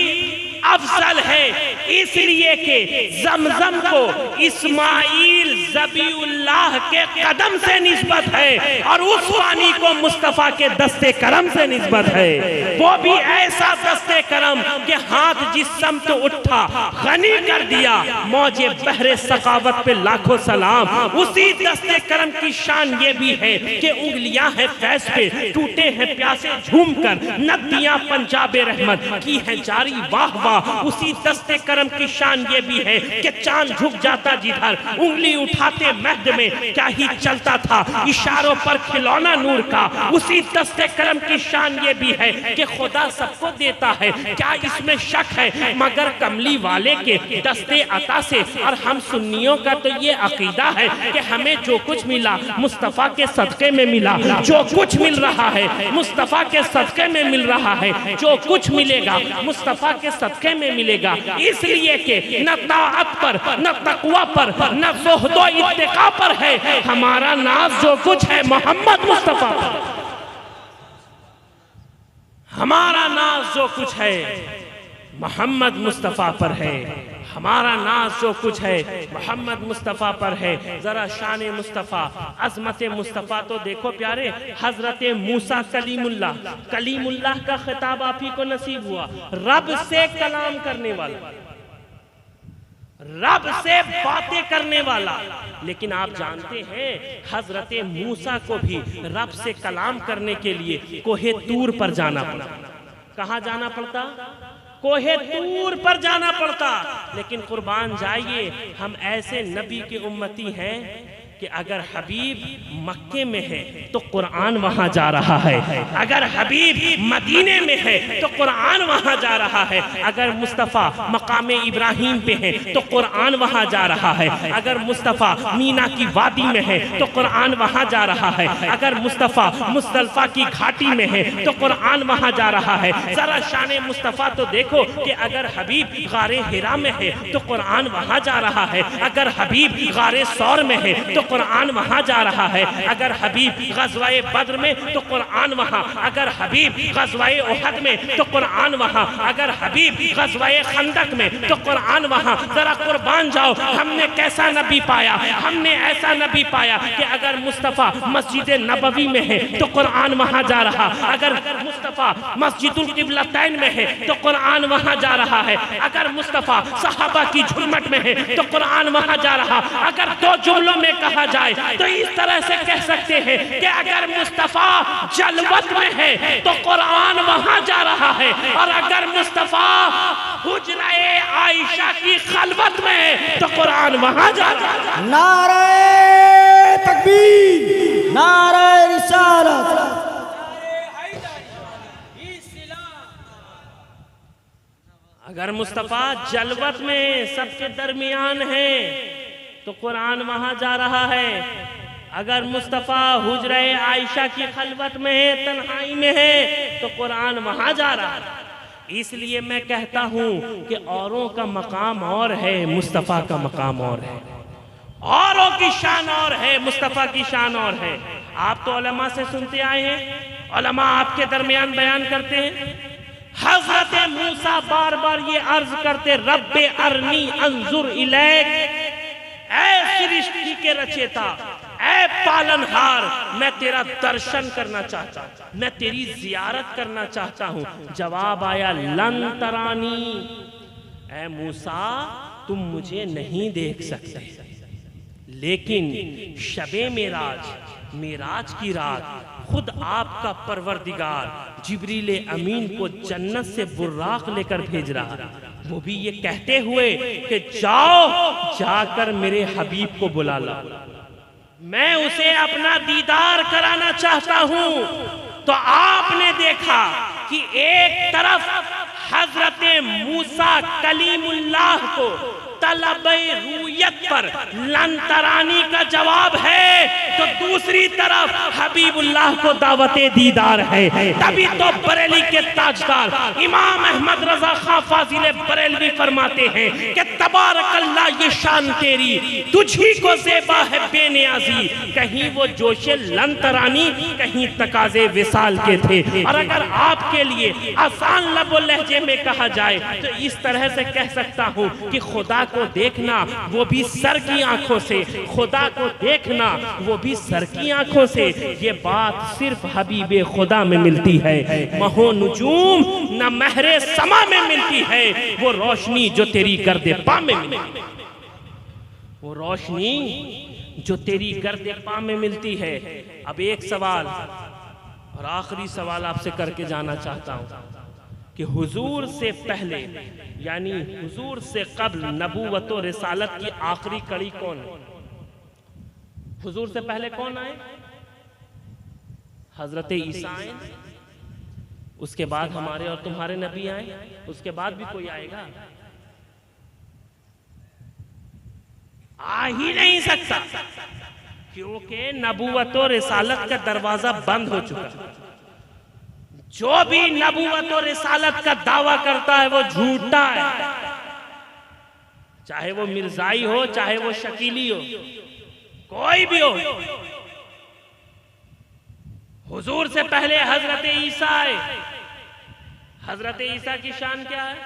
अफजल है। इसलिए कि जमजम को इस्माइल ज़बीउल्लाह के कदम से निस्बत है और उस पानी को मुस्तफा के दस्ते करम से निस्बत है। वो भी ऐसा दस्ते करम कि हाथ जिस समत उठा गनी कर दिया, मौजे बहरे सखावत पे लाखों सलाम। उसी दस्ते करम की शान ये भी है कि उंगलियां हैं फैज पे, टूटे हैं प्यासे झूम कर, नदियां पंजाबे रहमत की है जारी वाह वाह। उसी दस्ते करम की शान ये भी है कि चांद झुक जाता जिधर, उंगली उठाते महद में क्या ही चलता था, इशारों पर खिलौना नूर का। उसी दस्ते करम की शान ये भी है कि खुदा सबको देता है, क्या इसमें शक है, मगर कमली वाले के दस्ते अता से। और हम सुन्नियों का तो ये अकीदा है कि हमें जो कुछ मिला मुस्तफा के सदके में मिला, जो कुछ मिल रहा है मुस्तफा के सदके में मिल रहा है, जो कुछ मिलेगा मुस्तफा के सदके में मिलेगा। इसलिए कि न ताअत पर, न तकवा पर, न ज़ुहद व इत्तिका पर है हमारा नाज, जो कुछ है मोहम्मद मुस्तफा पर। हमारा नाज जो कुछ है मोहम्मद मुस्तफा पर है, हमारा नाज जो कुछ है मोहम्मद मुस्तफ़ा पर है। जरा शान मुस्तफ़ा, अजमत मुस्तफ़ा तो देखो प्यारे। हजरत मूसा कलीमुल्लाह, कलीमुल्लाह का खिताब आप ही को नसीब हुआ, रब से कलाम करने वाला, रब से बातें करने वाला। लेकिन आप जानते हैं हजरत मूसा को भी रब से कलाम करने के लिए कोहे तूर पर जाना पड़ा। कहाँ जाना पड़ता? कोहे तूर पर जाना पड़ता। लेकिन कुर्बान जाइए, हम ऐसे नबी के उम्मती हैं कि अगर हबीब मक्के में है तो कुरान वहां जा रहा है, अगर हबीब मदीने में है तो कुरान वहां जा रहा है, अगर मुस्तफ़ा मकाम इब्राहिम पे है तो कुरान वहां जा रहा है, अगर मुस्तफ़ा मीना की वादी में है तो कुरान वहां जा रहा है, अगर मुस्तफ़ा मुस्तल्फा की घाटी में है तो कुरान वहां जा रहा है। जरा शान मुस्तफ़ा तो देखो कि अगर हबीब गारे हिरा में है तो कुरान वहां जा रहा है, अगर हबीब गारे सौर में है तो कुरान वहां जा रहा है। अगर हबीब ग़ज़वाए बद्र में तो कुरान वहां, अगर हबीब ग़ज़वाए उहद में तो कुरान वहां, अगर हबीब ग़ज़वाए खंदक में तो कुरान वहां। जरा कुर्बान जाओ, हमने कैसा नबी पाया? हमने ऐसा नबी पाया कि अगर मुस्तफ़ा मस्जिद नबवी में है तो कुरान वहां जा रहा, अगर मुस्तफ़ा मस्जिदुल क़िबलतैन में है तो कुरान वहां जा रहा है, अगर मुस्तफ़ा सहाबा की झुरमट में है तो कुरान वहां जा रहा। अगर दो जुमलों में कहा जाए तो इस तरह से कह सकते हैं कि अगर मुस्तफ़ा जलवत में है तो कुरान वहां जा रहा है, और अगर मुस्तफ़ा हुजराए आयशा की खलवत में है तो कुरान वहां जा रहा है। नारे तकबीर, नारे रिसालत। अगर मुस्तफ़ा जलवत में सबके दरमियान है तो कुरान वहां जा रहा है, अगर मुस्तफ़ा हुजराए आयशा की खलवत में है, तन्हाई में है तो कुरान वहां जा रहा है। इसलिए मैं कहता हूं कि औरों का मकाम और है, मुस्तफ़ा का मकाम और है। औरों की शान और है, मुस्तफ़ा की शान और है। आप तो उलमा से सुनते आए हैं, उलमा आपके दरमियान बयान करते हैं। हज़रत मूसा बार बार ये अर्ज करते, रब्बे अरनी अंजुर इलैक, ऐ सृष्टि के रचेता, ऐ पालनहार, मैं तेरा दर्शन करना चाहता हूं, मैं तेरी जियारत करना चाहता हूं। जवाब आया लन तरानी, ऐ मूसा तुम मुझे नहीं देख सकते, लेकिन शबे मेराज की रात खुद आपका परवरदिगार जिब्रील अमीन को जन्नत से बुर्राक लेकर भेज रहा, वो भी ये कहते हुए कि जाओ जाकर मेरे हबीब को बुला ला, मैं उसे अपना दीदार कराना चाहता हूं। तो आपने देखा कि एक तरफ हजरत मूसा कलीमुल्लाह को तलबे रूयत पर लंतरानी का जवाब है, तो दूसरी तरफ हबीबुल्लाह को दावते दीदार है। तभी तो बरेली के ताजदार इमाम अहमद रजा खां फाजिल बरेलवी फरमाते हैं कि तबारकल्लाह ये शान तेरी, तुझी को ज़ेबा है बेनियाजी। कहीं वो जोशे लंतरानी, कहीं तकाजे विसाल के थे। और अगर आपके लिए आसान लबो लहजे में कहा जाए तो इस तरह से कह सकता हूं कि खुदा को देखना वो भी सर की आंखों से, खुदा को देखना वो भी सर की आंखों से, ये बात सिर्फ हबीबे खुदा में मिलती है। महो नुजूम न महरे समा में मिलती है, वो रोशनी जो तेरी गर्दे पा में मिलती है, वो रोशनी जो तेरी गर्दे पा में मिलती है। अब एक सवाल और आखिरी सवाल आपसे करके जाना चाहता हूं कि हुजूर से पहले यानी हुजूर से कब्ल नबूवत और रिसालत की आखिरी कड़ी कौन है? हुजूर से पहले कौन आए? हजरत ईसा आए, उसके बाद हमारे और तुम्हारे नबी आए, उसके बाद भी कोई आएगा? आ ही नहीं सकता, क्योंकि नबूवत और रिसालत का दरवाजा बंद हो चुका। जो भी नबूवत और रिसालत का दावा करता है वो झूठा है, चाहे वो मिर्जाई हो, चाहे वो शकीली हो, कोई भी हो। हुजूर से पहले हजरत ईसा आए। हजरत ईसा की शान क्या है?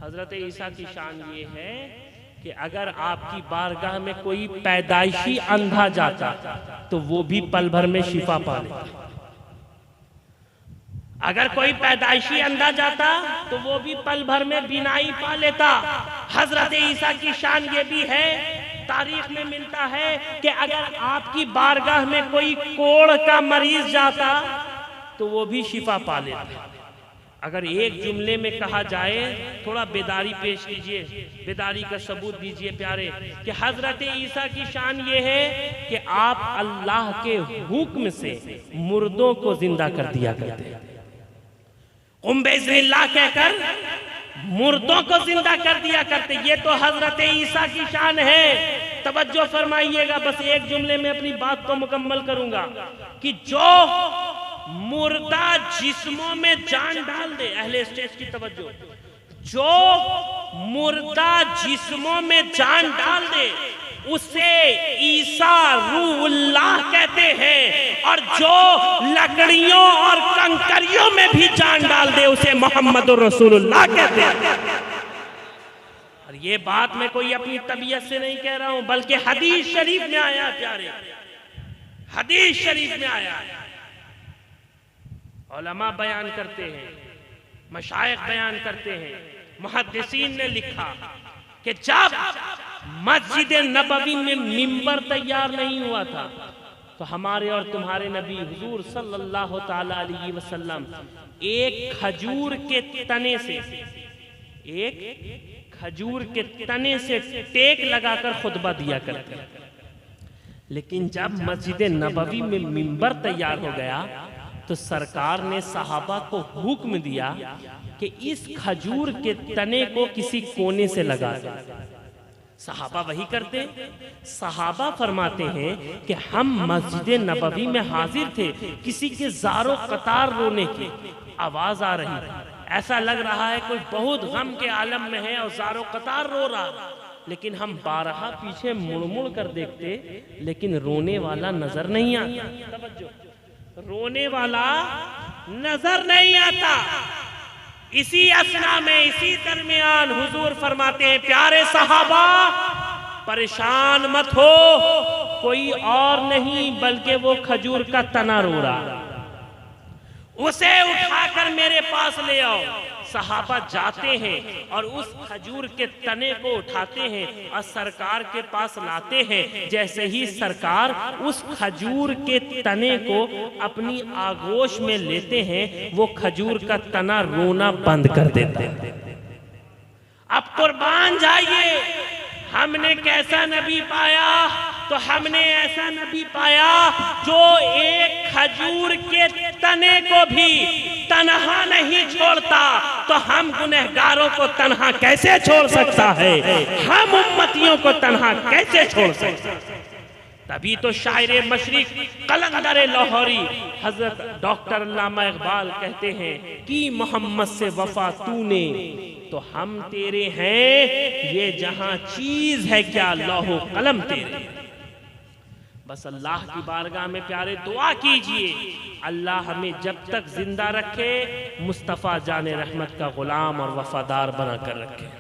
हजरत ईसा की शान ये है कि अगर आपकी बारगाह में कोई पैदाइशी अंधा जाता तो वो भी पल भर में शिफा पा लेता। अगर कोई पैदाइशी अंधा जाता तो वो भी पल भर में बीनाई पा लेता। हजरत ईसा की शान ये भी है, तारीख में मिलता है कि अगर आपकी बारगाह में कोई कोढ़ का मरीज जाता तो वो भी शिफा पा लेता। अगर एक जुमले में कहा जाए, थोड़ा बेदारी पेश कीजिए, बेदारी का सबूत दीजिए प्यारे, कि हजरत ईसा की शान ये है कि आप अल्लाह के हुक्म से मुर्दों को जिंदा कर दिया करते हैं। उम्बेज़िल्लाह कहकर मुर्दों को जिंदा कर दिया करते। ये तो हजरत ईसा की शान है। तवज्जो फरमाइएगा, बस एक जुमले में अपनी बात को मुकम्मल करूंगा कि जो मुर्दा जिस्मों में जान डाल दे, अहले स्टेज की तवज्जो, जो मुर्दा जिस्मों में जान डाल दे उसे ईसा रूहुल्लाह कहते हैं, और जो लकड़ियों और कंकरियों में भी जान डाल दे उसे मोहम्मद रसूलुल्लाह कहते हैं। और ये बात मैं कोई अपनी तबीयत से नहीं कह रहा हूं, बल्कि हदीस शरीफ में आया प्यारे, हदीस शरीफ में आया। उलमा बयान करते हैं, मशाइख बयान करते हैं, मुहद्दिसीन ने लिखा कि जब मस्जिद नबवी में मिंबर तैयार नहीं हुआ था तो हमारे और तुम्हारे नबी हुजूर सल्लल्लाहु ताला अलैहि वसल्लम एक खजूर के तने से, एक खजूर के तने से टेक लगाकर खुतबा दिया करते। लेकिन जब मस्जिद नबवी में मिंबर तैयार हो गया तो सरकार ने सहाबा को हुक्म दिया कि इस खजूर के तने को किसी कोने से लगा दे। सहाबा वही करते। सहाबा फरमाते हैं कि हम मस्जिद नबवी में हाजिर थे, किसी के ज़ारो कतार रोने की आवाज आ रही थी, ऐसा लग रहा है कोई बहुत गम के आलम में है और ज़ारो कतार रो रहा। लेकिन हम बारहा पीछे मुड़ मुड़ कर देखते, लेकिन रोने वाला नजर नहीं आता, रोने वाला नजर नहीं आता। इसी असना में, इसी दरमियान हुजूर फरमाते हैं, प्यारे सहाबा परेशान मत हो, कोई और नहीं बल्कि वो खजूर का तना रो रहा, उसे उठाकर मेरे पास ले आओ। सहाबा जाते हैं और उस खजूर के तने को उठाते हैं और सरकार के पास लाते हैं। जैसे ही सरकार उस खजूर के तने को अपनी आगोश में लेते हैं, वो खजूर का तना रोना बंद कर देते हैं। अब कुर्बान जाइए, हमने कैसा नबी पाया? तो हमने ऐसा नबी पाया जो एक खजूर के तने को भी तन्हा नहीं छोड़ता। तो हम गुनहगारों को तन्हा कैसे छोड़ सकता है? हम उम्मतियों को तन्हा कैसे छोड़ सकता है? तभी तो शायर मशरिक कलंदर लाहौरी हजरत डॉक्टर अल्लामा इकबाल कहते हैं कि मोहम्मद से वफा तूने तो हम तेरे हैं, ये जहां चीज है क्या लौहो कलम तेरे। बस अल्लाह की बारगाह में प्यारे दुआ कीजिए, अल्लाह हमें जब तक जिंदा रखे मुस्तफ़ा जाने रहमत का गुलाम और वफादार बनाकर रखे।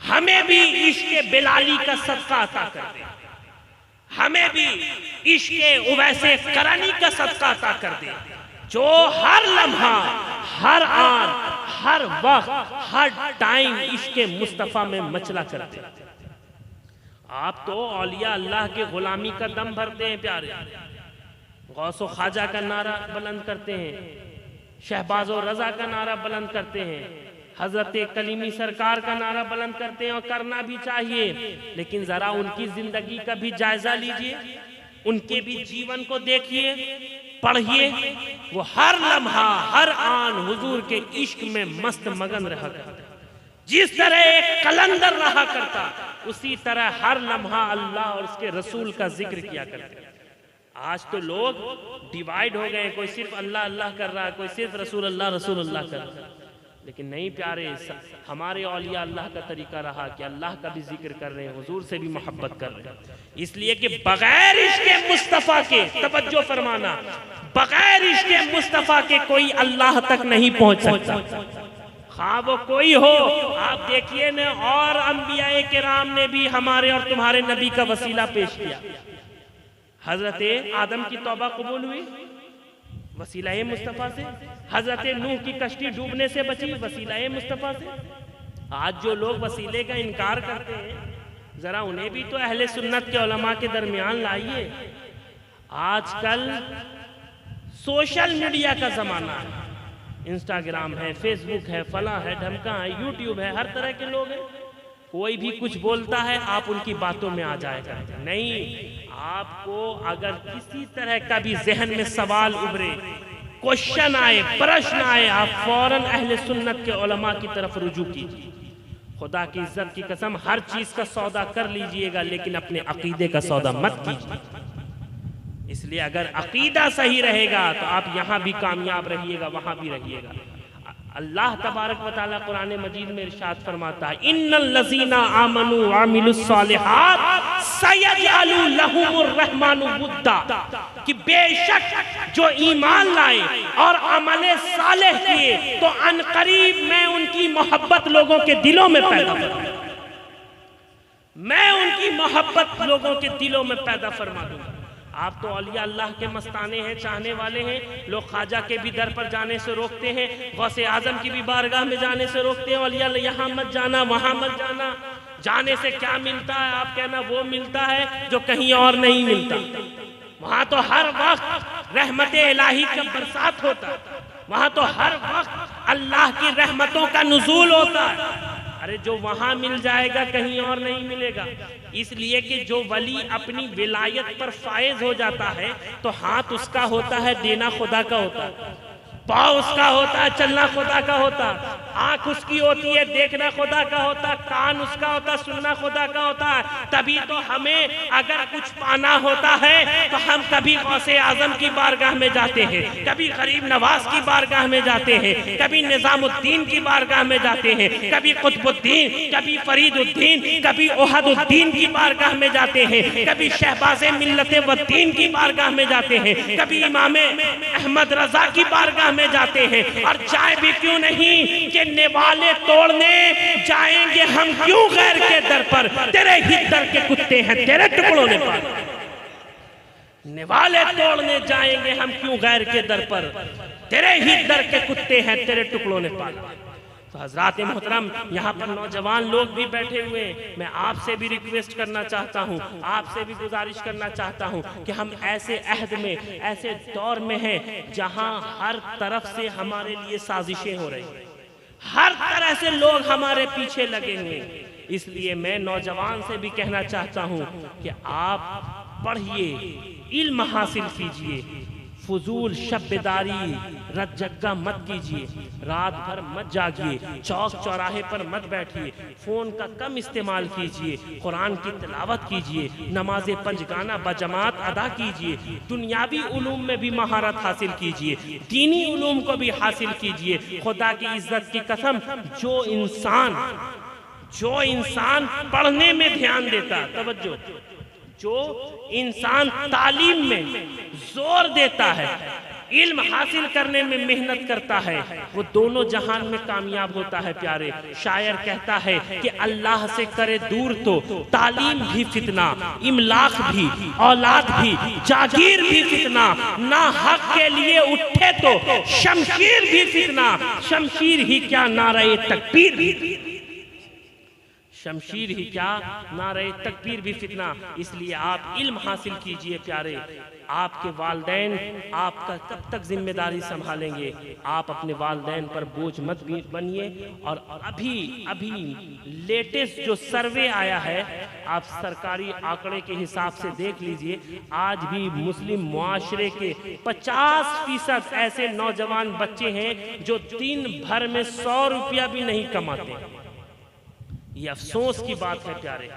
हमें भी इश्क़ बिलाली का सदका अता कर दे, हमें भी इश्क़ उवैसे करनी का सदका अता कर दे, जो हर लम्हा, हर आन, हर वक्त, हर टाइम इश्क़ मुस्तफ़ा में मचला करते। आप तो औलिया अल्लाह के गुलामी का दम भरते हैं प्यारे, गौसो ख्वाजा का नारा बुलंद करते हैं, शहबाजो रजा का नारा बुलंद करते हैं, हजरत कलीमी सरकार का नारा बुलंद करते हैं, और करना भी चाहिए। लेकिन जरा उनकी जिंदगी का भी जायजा लीजिए, उनके भी जीवन को देखिए, पढ़िए। वो हर लम्हा, हर आन हुजूर के इश्क में मस्त मगन रहा करता। जिस तरह एक कलंदर रहा करता, उसी तरह हर लम्हा अल्लाह और उसके रसूल का जिक्र किया करते। आज तो लोग डिवाइड हो गए, कोई सिर्फ अल्लाह अल्लाह कर रहा है, कोई सिर्फ रसूल अल्लाह कर रहा है। लेकिन नहीं प्यारे, हमारे औलिया अल्लाह का तरीका रहा कि अल्लाह का भी जिक्र कर रहे हैं, हुजूर से भी मोहब्बत कर रहे हैं। इसलिए कि बगैर इश्क़ मुस्तफ़ा के, तवज्जो फरमाना, बगैर इश्क़ मुस्तफ़ा के कोई अल्लाह तक नहीं पहुंच सकता, हाँ वो कोई हो। आप देखिए न, और अंबियाए किराम ने भी हमारे और तुम्हारे नबी का वसीला पेश किया। हजरत आदम की तौबा कबूल हुई वसीला मुस्तफ़ा से, हजरत नूह की कश्ती डूबने से बची वसीला मुस्तफ़ा से। आज जो लोग वसीले का इनकार करते हैं, जरा उन्हें भी तो अहले सुन्नत के उलमा के दरमियान लाइए। आजकल सोशल मीडिया का जमाना है, इंस्टाग्राम है, फेसबुक है, फला है, ढमका है, यूट्यूब है, हर तरह के लोग हैं। कोई भी कुछ बोलता है, आप उनकी बातों में आ जाएगा। नहीं, आपको अगर किसी तरह का भी जहन में सवाल उभरे, क्वेश्चन आए, प्रश्न आए, आप फौरन अहले सुन्नत के उलमा की तरफ रुजू कीजिए। खुदा की इज्जत की कसम, हर चीज का सौदा कर लीजिएगा, लेकिन अपने अकीदे का सौदा मत कीजिए। इसलिए अगर अकीदा सही रहेगा तो आप यहाँ भी कामयाब रहिएगा, वहां भी रहिएगा। अल्लाह तबारक व तआला कुरान मजीद में इरशाद फरमाता है, इन्नल लज़ीना आमनू व अमिलुस सालिहात सयजअलु लहुमुर रहमानु वुद्दा, कि बेशक जो ईमान लाए और अमले सालेह किए तो अनकरीब मैं उनकी मोहब्बत लोगों के दिलों में पैदा करूंगा, मैं उनकी मोहब्बत लोगों के दिलों में पैदा फरमा दूंगा। आप तो औलिया अल्लाह के मस्ताने हैं, चाहने वाले हैं। लोग ख्वाजा के भी दर पर जाने से रोकते हैं, गौसे आजम की भी बारगाह में जाने से रोकते हैं, औलिया यहाँ मत जाना, वहाँ मत जाना। जाने से क्या मिलता है? आप कहना वो मिलता है जो कहीं और नहीं मिलता। वहाँ तो हर वक्त रहमत इलाही का बरसात होता है, वहाँ तो हर वक्त अल्लाह की रहमतों का नुज़ूल होता है। अरे जो वहां मिल जाएगा कहीं और नहीं मिलेगा। इसलिए कि जो वली अपनी विलायत पर फायज हो जाता है तो हाथ उसका होता है, देना खुदा का होता है, पाँव उसका होता है, चलना खुदा का होता, आंख उसकी होती है, देखना खुदा का होता, कान उसका होता, सुनना खुदा का होता है। तभी तो हमें अगर कुछ पाना होता है तो हम कभी गौसे आजम की बारगाह में जाते हैं, कभी गरीब नवाज की बारगाह में जाते हैं, कभी निजामुद्दीन की बारगाह में जाते हैं, कभी कुतुबुद्दीन, कभी फरीदुद्दीन, कभी ओहदुद्दीन की बारगाह में जाते हैं, कभी शहबाज़े मिल्लते वद्दीन की बारगाह में जाते हैं, कभी इमाम अहमद रजा की बारगाह में जाते हैं। और जाए भी क्यों नहीं कि निवाले तोड़ने जाएंगे हम क्यों गैर के दर पर, तेरे ही दर के कुत्ते हैं तेरे टुकड़ों ने पाला। निवाले तोड़ने जाएंगे हम क्यों गैर के दर पर, तेरे ही दर के कुत्ते हैं तेरे टुकड़ों ने पाला। तो हजरात मोहतरम, यहाँ पर नौजवान लोग भी बैठे हुए हैं। मैं आपसे भी रिक्वेस्ट करना चाहता हूँ, आपसे भी गुजारिश करना चाहता हूँ कि हम ऐसे अहद में, ऐसे दौर में हैं जहाँ हर तरफ से हमारे लिए साजिशें हो रही हैं, हर तरह से लोग हमारे पीछे लगे हुए हैं। इसलिए मैं नौजवान से भी कहना चाहता हूँ कि आप पढ़िए, इल्म हासिल कीजिए, फजूल शब्बेदारी रज्जगा मत कीजिए, रात भर मत जागिए, चौक चौराहे पर मत बैठिए, फोन का कम इस्तेमाल कीजिए, कुरान की तिलावत कीजिए, नमाज पंजगाना बजमात अदा कीजिए, दुनियावी उलूम में भी महारत हासिल कीजिए, दीनी उलूम को भी हासिल कीजिए। खुदा की इज्जत की कसम, जो इंसान पढ़ने में ध्यान देता, तवज्जो, जो इंसान तालीम में जोर देता है, इल्म हासिल करने में मेहनत करता है, वो दोनों जहान में कामयाब होता है। प्यारे, शायर कहता है कि अल्लाह से करे दूर तो तालीम भी फितना, इमलाक भी, औलाद भी, जागीर भी फितना, ना हक के लिए उठे तो शमशीर भी फितना, शमशीर ही क्या नारे तकबीर भी, शमशीर ही क्या नारे तकबीर भी फितना। इसलिए आप इल्म हासिल कीजिए। प्यारे, आपके वालदैन आपका कब तक जिम्मेदारी संभालेंगे? आप अपने वालदैन पर बोझ मत बनिए। और अभी लेटेस्ट जो सर्वे आया है, आप सरकारी आंकड़े के हिसाब से देख लीजिए, आज भी मुस्लिम मुआशरे के 50% ऐसे नौजवान बच्चे हैं जो दिन भर में 100 रुपया भी नहीं कमाते। ये अफसोस की बात है। प्यारे,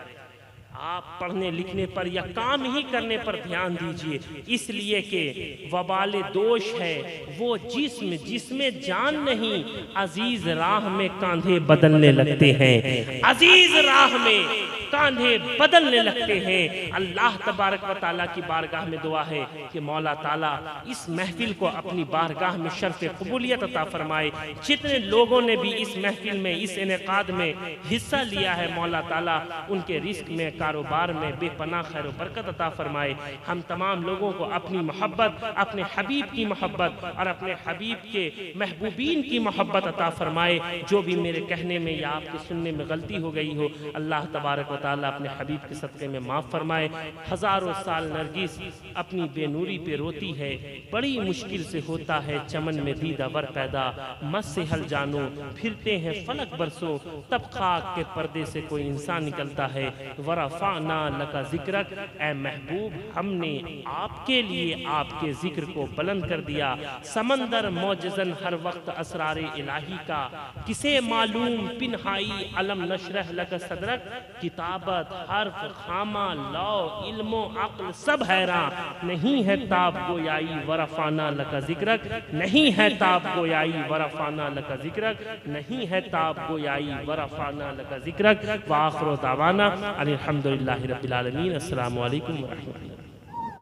आप पढ़ने लिखने पर या काम ही करने पर ध्यान दीजिए, इसलिए कि वबाले दोष है वो जिसमें जान नहीं, अजीज राह में कांधे बदलने लगते हैं, अजीज राह में कांधे बदलने लगते हैं। अल्लाह तबारक व ताला की बारगाह में दुआ है कि मौला ताला इस महफिल को अपनी बारगाह में शर्फ कबूलियत अता फरमाए। जितने लोगों ने भी इस महफिल में, इस इनेकाद में हिस्सा लिया है, मौला ताला उनके रिस्क में, कारोबार में बेपनाह खैर व बरकत अता फरमाए। हम तमाम लोगों को अपनी मोहब्बत, अपने हबीब की मोहब्बत और अपने हबीब के महबूबीन की मोहब्बत अता फरमाए। जो भी मेरे कहने में या आपके सुनने में गलती हो गई हो, अल्लाह तबारक व ताला अपने हबीब के सदक़े में माफ़ फरमाए। हज़ारों साल नरगिस अपनी बेनूरी पे रोती है, बड़ी मुश्किल से होता है चमन में दीदावर पैदा, मत से हल जानो फिरते हैं फलक बरसों, तब खाक के पर्दे से कोई इंसान निकलता है। वरफ़अना लका ज़िक्रक, ए महबूब हमने आपके लिए आपके जिक्र को बुलंद कर दिया। समंदर मौजज़न हर वक्त असरारे इलाही का, किसे मालूम पिन्हाई अलम नशरह लका सदरक, किताब किताबत, हर्फ, खामा, लौ, इल्मो, अक्ल सब हैरान। नहीं है ताब गोयाई वरफाना लका जिक्रक, नहीं है ताब गोयाई वरफाना लका जिक्रक, नहीं है ताब गोयाई वरफाना लका जिक्रक। व आखिर दावाना अनिल हम्दुलिल्लाहि रब्बिल आलमीन। अस्सलामु अलैकुम व रहमतुल्लाह।